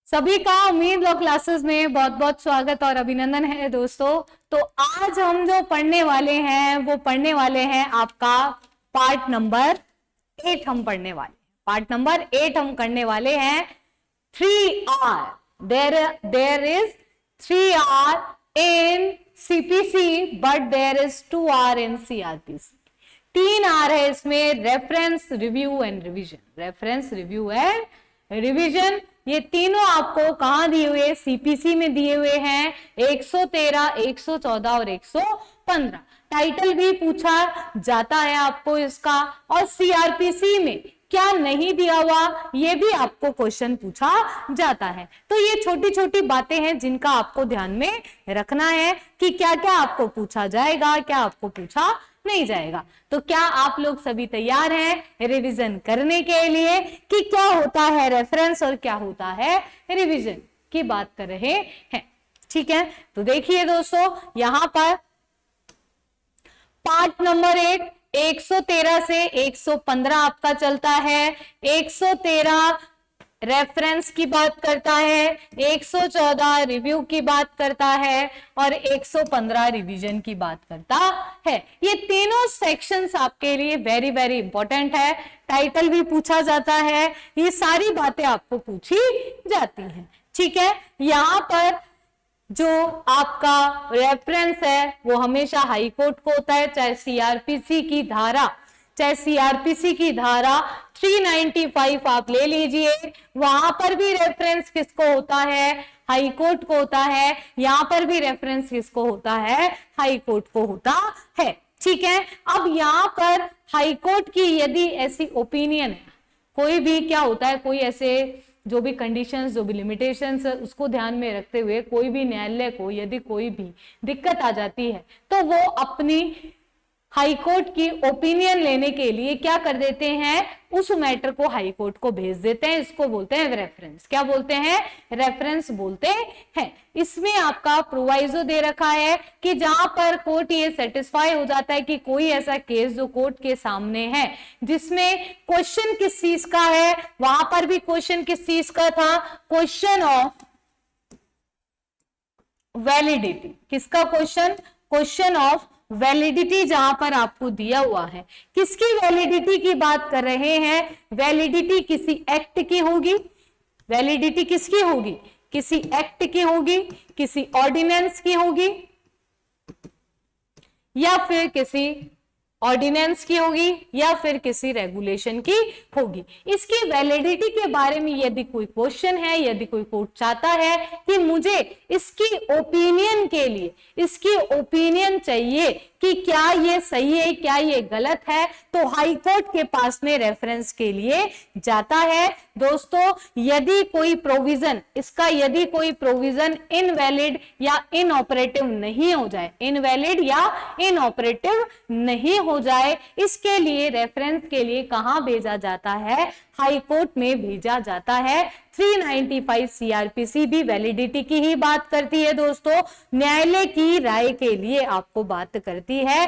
सभी का उम्मीद लो क्लासेस में बहुत बहुत स्वागत और अभिनंदन है दोस्तों। तो आज हम जो पढ़ने वाले हैं वो पढ़ने वाले हैं आपका पार्ट नंबर 8 हम पढ़ने वाले पार्ट नंबर 8 हम करने वाले हैं 3R। There is 3R in CPC but there is 2R in CRPC. 3R है इसमें, reference, review and revision. Reference, review and revision, ये तीनों आपको कहां दिए हुए? सीपीसी में दिए हुए हैं, 113, 114 और 115। टाइटल भी पूछा जाता है आपको इसका, और सीआरपीसी में क्या नहीं दिया हुआ ये भी आपको क्वेश्चन पूछा जाता है। तो ये छोटी छोटी बातें हैं जिनका आपको ध्यान में रखना है कि क्या क्या आपको पूछा जाएगा, क्या आपको पूछा नहीं जाएगा। तो क्या आप लोग सभी तैयार हैं रिवीजन करने के लिए कि क्या होता है रेफरेंस और क्या होता है रिवीजन की बात कर रहे हैं? ठीक है, तो देखिए दोस्तों, यहां पर पार्ट नंबर 8 113 से 115 आपका चलता है। 113 रेफरेंस की बात करता है, 114 रिव्यू की बात करता है और 115 रिवीजन की बात करता है। ये तीनों सेक्शंस आपके लिए वेरी वेरी इंपॉर्टेंट है। टाइटल भी पूछा जाता है, ये सारी बातें आपको पूछी जाती हैं। ठीक है, यहां पर जो आपका रेफरेंस है वो हमेशा हाई कोर्ट को होता है, चाहे सीआरपीसी की धारा 395 आप ले लीजिए, वहां पर भी रेफरेंस किसको होता है? हाई कोर्ट को होता है। यहां पर भी रेफरेंस किसको होता है? हाई कोर्ट को होता है। ठीक है, अब यहां पर हाई कोर्ट की यदि ऐसी ओपिनियन है, कोई भी क्या होता है, कोई ऐसे जो भी कंडीशंस, जो भी लिमिटेशंस, उसको ध्यान में रखते हुए कोई भी न्यायालय को यदि कोई भी दिक्कत आ जाती है तो वो अपनी हाई कोर्ट की ओपिनियन लेने के लिए क्या कर देते हैं? उस मैटर को हाई कोर्ट को भेज देते हैं। इसको बोलते हैं रेफरेंस। क्या बोलते हैं? रेफरेंस बोलते हैं। इसमें आपका प्रोवाइजो दे रखा है कि जहां पर कोर्ट ये सेटिस्फाई हो जाता है कि कोई ऐसा केस जो कोर्ट के सामने है जिसमें क्वेश्चन किस चीज का है, वहां पर भी क्वेश्चन किस चीज का था? Question of validity. किसका क्वेश्चन? क्वेश्चन ऑफ वैलिडिटी जहां पर आपको दिया हुआ है। किसकी वैलिडिटी की बात कर रहे हैं? वैलिडिटी किसी एक्ट की होगी। वैलिडिटी किसकी होगी? किसी एक्ट की होगी, किसी ऑर्डिनेंस की होगी, या फिर किसी ऑर्डिनेंस की होगी, या फिर किसी रेगुलेशन की होगी। इसकी वैलिडिटी के बारे में यदि कोई क्वेश्चन है, यदि कोई कोर्ट चाहता है कि मुझे इसकी ओपिनियन के लिए इसकी ओपिनियन चाहिए कि क्या ये सही है, क्या ये गलत है, तो हाई कोर्ट के पास में रेफरेंस के लिए जाता है। दोस्तों, यदि कोई प्रोविजन, इसका यदि कोई प्रोविजन इनवैलिड या इनऑपरेटिव नहीं हो जाए, इनवैलिड या इनऑपरेटिव नहीं हो जाए, इसके लिए रेफरेंस के लिए कहां भेजा जाता है? हाई कोर्ट में भेजा जाता है। 395 सीआरपीसी भी वैलिडिटी की ही बात करती है दोस्तों, न्यायालय की राय के लिए आपको बात करती है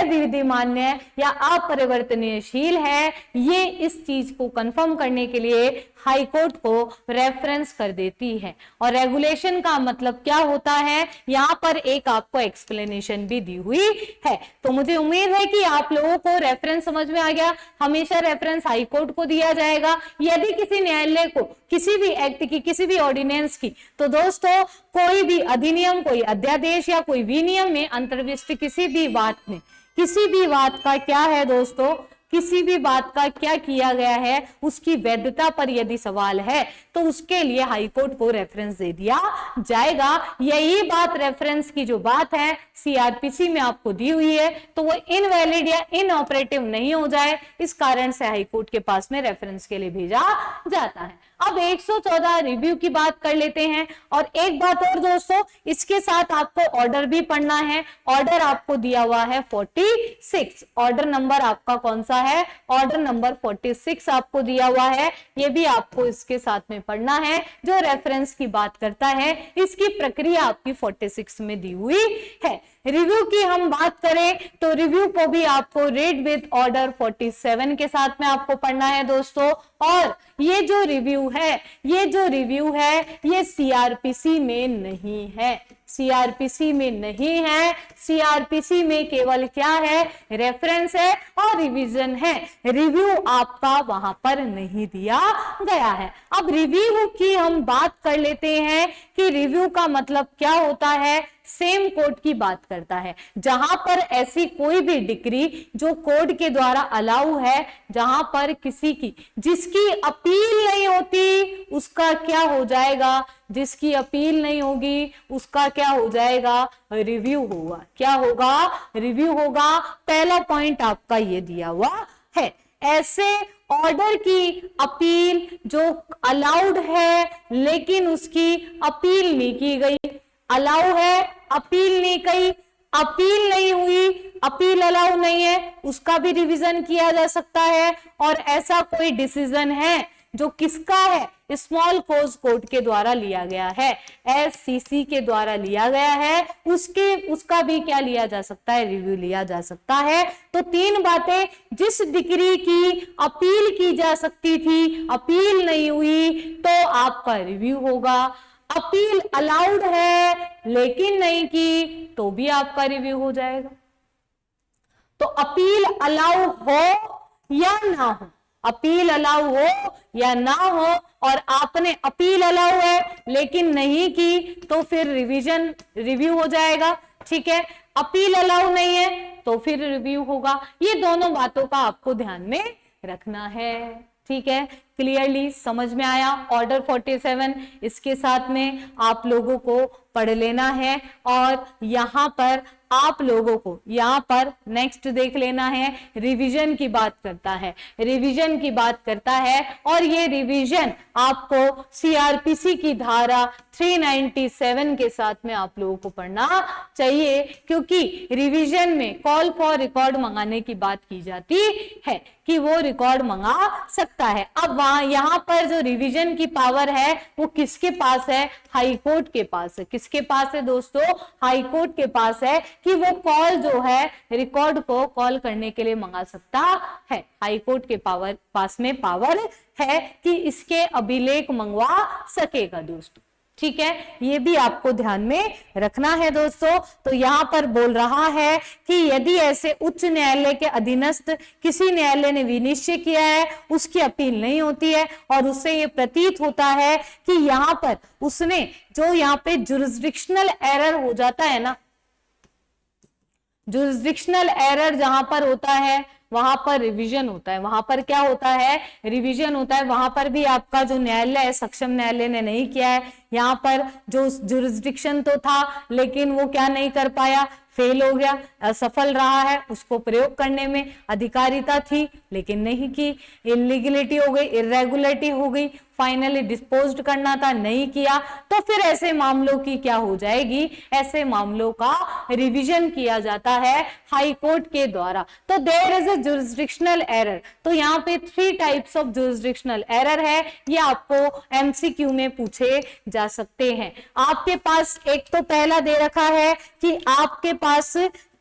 विधिमान्य या अपरिवर्तनीयशील है, ये इस चीज को कंफर्म करने के लिए हाई कोर्ट को रेफरेंस कर देती है। और रेगुलेशन का मतलब क्या होता है, यहां पर एक आपको एक्सप्लेनेशन भी दी हुई है। तो मुझे उम्मीद है कि आप लोगों को रेफरेंस समझ में आ गया। हमेशा रेफरेंस हाई कोर्ट को दिया जाएगा। यदि किसी न्यायालय को किसी भी एक्ट की, किसी भी ऑर्डिनेंस की, तो दोस्तों कोई भी अधिनियम, कोई अध्यादेश या कोई विनियम में अंतर्विष्ट किसी भी बात में, किसी भी बात का क्या है दोस्तों, किसी भी बात का क्या किया गया है, उसकी वैधता पर यदि सवाल है तो उसके लिए हाई कोर्ट को रेफरेंस दे दिया जाएगा। यही बात रेफरेंस की जो बात है सीआरपीसी में आपको दी हुई है, तो वो इनवैलिड या इनऑपरेटिव नहीं हो जाए, इस कारण से हाई कोर्ट के पास में रेफरेंस के लिए भेजा जाता है। अब 114 रिव्यू की बात कर लेते हैं। और एक बात और दोस्तों, इसके साथ आपको ऑर्डर भी पढ़ना है। ऑर्डर आपको दिया हुआ है 46। ऑर्डर नंबर आपका कौन सा है? ऑर्डर नंबर 46 आपको दिया हुआ है। ये भी आपको इसके साथ में पढ़ना है, जो रेफरेंस की बात करता है। इसकी प्रक्रिया आपकी 46 में दी हुई है। रिव्यू की हम बात करें तो रिव्यू को भी आपको रीड विद ऑर्डर 47 के साथ में आपको पढ़ना है दोस्तों। और ये जो रिव्यू है, ये जो रिव्यू है ये सीआरपीसी में नहीं है, सीआरपीसी में नहीं है। सीआरपीसी में केवल क्या है, रेफरेंस है और रिवीजन है, रिव्यू आपका वहां पर नहीं दिया गया है। अब रिव्यू की हम बात कर लेते हैं कि रिव्यू का मतलब क्या होता है। सेम कोड की बात करता है, जहां पर ऐसी कोई भी डिग्री जो कोड के द्वारा अलाउ है, जहां पर किसी की जिसकी अपील नहीं होती उसका क्या हो जाएगा, जिसकी अपील नहीं होगी उसका क्या हो जाएगा, रिव्यू होगा। क्या होगा, रिव्यू होगा। पहला पॉइंट आपका ये दिया हुआ है। ऐसे ऑर्डर की अपील जो अलाउड है लेकिन उसकी अपील नहीं की गई, अलाउ है अपील नहीं की, अपील नहीं हुई, अपील अलाउ नहीं है, उसका भी रिवीजन किया जा सकता है। और ऐसा कोई डिसीजन है जो किसका है, स्मॉल क्लोज कोर्ट के द्वारा लिया गया है, एससीसी के द्वारा लिया गया है, उसका भी क्या लिया जा सकता है, रिव्यू लिया जा सकता है। तो तीन बातें, जिस डिग्री की अपील की जा सकती थी अपील नहीं हुई तो आपका रिव्यू होगा, अपील अलाउड है लेकिन नहीं की तो भी आपका रिव्यू हो जाएगा। तो अपील अलाउ हो या ना हो, अपील अलाउ हो या ना हो, और आपने अपील अलाउ है लेकिन नहीं की तो फिर रिव्यू हो जाएगा। ठीक है, अपील अलाउ नहीं है तो फिर रिव्यू होगा। ये दोनों बातों का आपको ध्यान में रखना है। ठीक है, क्लियरली समझ में आया। ऑर्डर 47 इसके साथ में आप लोगों को पढ़ लेना है, और यहां पर आप लोगों को यहां पर नेक्स्ट देख लेना है। रिवीजन की बात करता है, रिवीजन की बात करता है, और ये रिवीजन आपको सीआरपीसी की धारा 397 के साथ में आप लोगों को पढ़ना चाहिए, क्योंकि रिवीजन में कॉल फॉर रिकॉर्ड मंगाने की बात की जाती है कि वो रिकॉर्ड मंगा सकता है। अब वहां यहां पर जो रिवीजन की पावर है वो किसके पास है, हाई कोर्ट के पास है। किसके पास है दोस्तों, हाई कोर्ट के पास है, कि वो कॉल जो है रिकॉर्ड को कॉल करने के लिए मंगा सकता है। हाई कोर्ट के पास में पावर है कि इसके अभिलेख मंगवा सकेगा दोस्तों। ठीक है, ये भी आपको ध्यान में रखना है दोस्तों। तो यहां पर बोल रहा है कि यदि ऐसे उच्च न्यायालय के अधीनस्थ किसी न्यायालय ने विनिश्चय किया है, उसकी अपील नहीं होती है, और उससे ये प्रतीत होता है कि यहां पर उसने जो यहाँ पे जुरिस्डिक्शनल एरर हो जाता है ना, जुरिस्डिक्शनल एरर जहां पर होता है वहां पर रिवीजन होता है, वहां पर क्या होता है, रिवीजन होता है। वहां पर भी आपका जो न्यायालय है, सक्षम न्यायालय ने नहीं किया है, यहाँ पर जो जुरिस्डिक्शन तो था लेकिन वो क्या नहीं कर पाया, फेल हो गया, असफल रहा है, उसको प्रयोग करने में अधिकारिता थी लेकिन नहीं की, इलीगलिटी हो गई, इरेगुलरिटी हो गई, फाइनली डिस्पोज्ड करना था नहीं किया, तो फिर ऐसे मामलों की क्या हो जाएगी, ऐसे मामलों का रिवीजन किया जाता है हाई कोर्ट के द्वारा। तो there is a jurisdictional error. तो यहाँ पे 3 टाइप्स ऑफ जुरिस्डिक्शनल एरर है, ये आपको एमसीक्यू में पूछे जा सकते हैं। आपके पास एक तो पहला दे रखा है कि आपके पास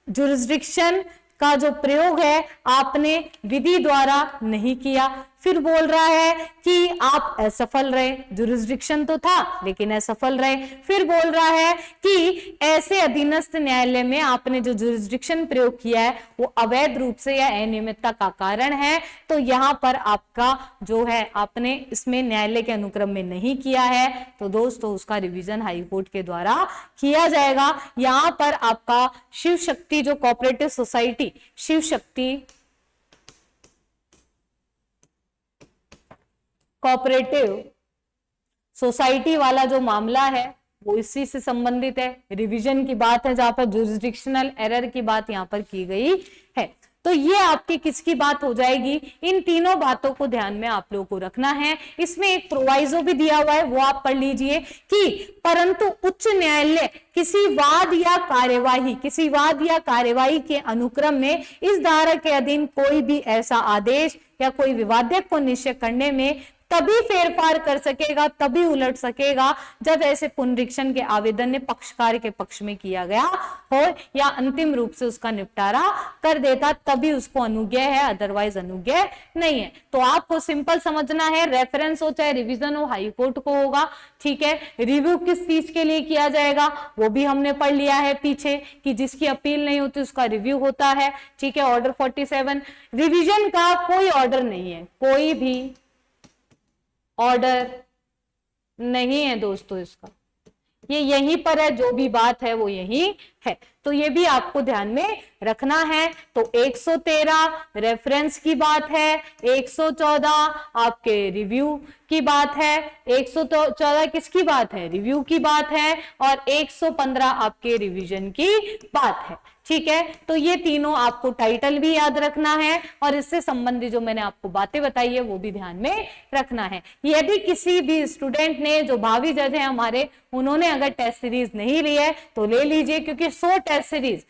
जुरिस्डिक्शन का जो प्रयोग है आपने विधि द्वारा नहीं किया, फिर बोल रहा है कि आप असफल रहे, जुरिस्डिक्शन तो था लेकिन असफल रहे, फिर बोल रहा है कि ऐसे अधीनस्थ न्यायालय में आपने जो जुरिस्डिक्शन प्रयोग किया है वो अवैध रूप से या अनियमितता का कारण है। तो यहाँ पर आपका जो है आपने इसमें न्यायालय के अनुक्रम में नहीं किया है, तो दोस्तों उसका रिवीजन हाई कोर्ट के द्वारा किया जाएगा। यहाँ पर आपका शिव शक्ति जो cooperative society, Shiv Shakti cooperative society वाला जो मामला है वो इसी से संबंधित है, रिवीजन की बात है, जहां पर जुरिस्डिक्शनल एरर की बात यहां पर की गई है। तो ये आपकी किसकी बात हो जाएगी, इन तीनों बातों को ध्यान में आप लोगों को रखना है। इसमें एक प्रोवाइजो भी दिया हुआ है, वो आप पढ़ लीजिए कि परंतु उच्च न्यायालय किसी वाद या कार्यवाही के अनुक्रम में इस धारा के अधीन कोई भी ऐसा आदेश या कोई विवादक को निश्चय करने में तभी फेरफार कर सकेगा, तभी उलट सकेगा जब ऐसे पुनरीक्षण के आवेदन ने पक्षकार के पक्ष में किया गया हो या अंतिम रूप से उसका निपटारा कर देता, तभी उसको अनुज्ञेय है, अदरवाइज अनुज्ञेय नहीं है। तो आपको सिंपल समझना है, रेफरेंस हो चाहे रिवीजन हो, हाई कोर्ट को होगा, ठीक है। रिव्यू किस चीज के लिए किया जाएगा वो भी हमने पढ़ लिया है पीछे, कि जिसकी अपील नहीं होती उसका रिव्यू होता है, ठीक है। ऑर्डर 47, रिवीजन का कोई ऑर्डर नहीं है, कोई भी ऑर्डर नहीं है दोस्तों इसका, ये यहीं पर है, जो भी बात है वो यही है, तो ये भी आपको ध्यान में रखना है। तो 113 रेफरेंस की बात है, 114 आपके रिव्यू की बात है, 114 किसकी बात है, रिव्यू की बात है, और 115 आपके रिवीजन की बात है, ठीक है। तो ये तीनों आपको टाइटल भी याद रखना है और इससे संबंधित जो मैंने आपको बातें बताई है वो भी ध्यान में रखना है। यदि किसी भी स्टूडेंट ने, जो भावी जज है हमारे, उन्होंने अगर टेस्ट सीरीज नहीं ली है तो ले लीजिए, क्योंकि 100 टेस्ट सीरीज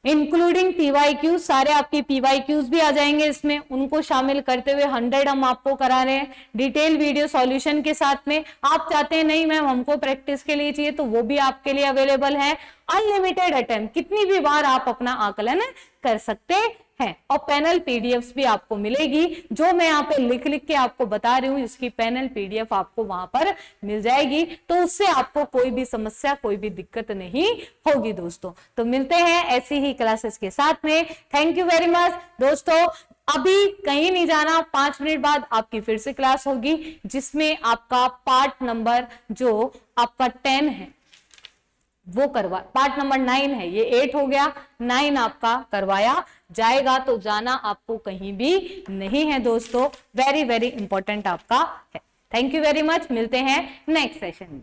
इंक्लूडिंग PYQ, सारे आपके PYQs भी आ जाएंगे इसमें, उनको शामिल करते हुए 100 हम आपको करा रहे हैं डिटेल वीडियो सॉल्यूशन के साथ में। आप चाहते हैं नहीं मैम हमको प्रैक्टिस के लिए चाहिए, तो वो भी आपके लिए अवेलेबल है। अनलिमिटेड अटेम्प्ट, कितनी भी बार आप अपना आकलन कर सकते हैं, और पैनल PDFs भी आपको मिलेगी, जो मैं यहाँ पे लिख लिख के आपको बता रही हूँ, इसकी पैनल PDF आपको वहां पर मिल जाएगी, तो उससे आपको कोई भी समस्या, कोई भी दिक्कत नहीं होगी दोस्तों। तो मिलते हैं ऐसी ही क्लासेस के साथ में। थैंक यू वेरी मच दोस्तों। अभी कहीं नहीं जाना, 5 मिनट बाद आपकी फिर से क्लास होगी, जिसमें आपका पार्ट नंबर जो आपका 10 है वो पार्ट नंबर 9 है, ये 8 हो गया, 9 आपका करवाया जाएगा, तो जाना आपको कहीं भी नहीं है दोस्तों, वेरी वेरी इंपॉर्टेंट आपका है। थैंक यू वेरी मच, मिलते हैं नेक्स्ट सेशन में।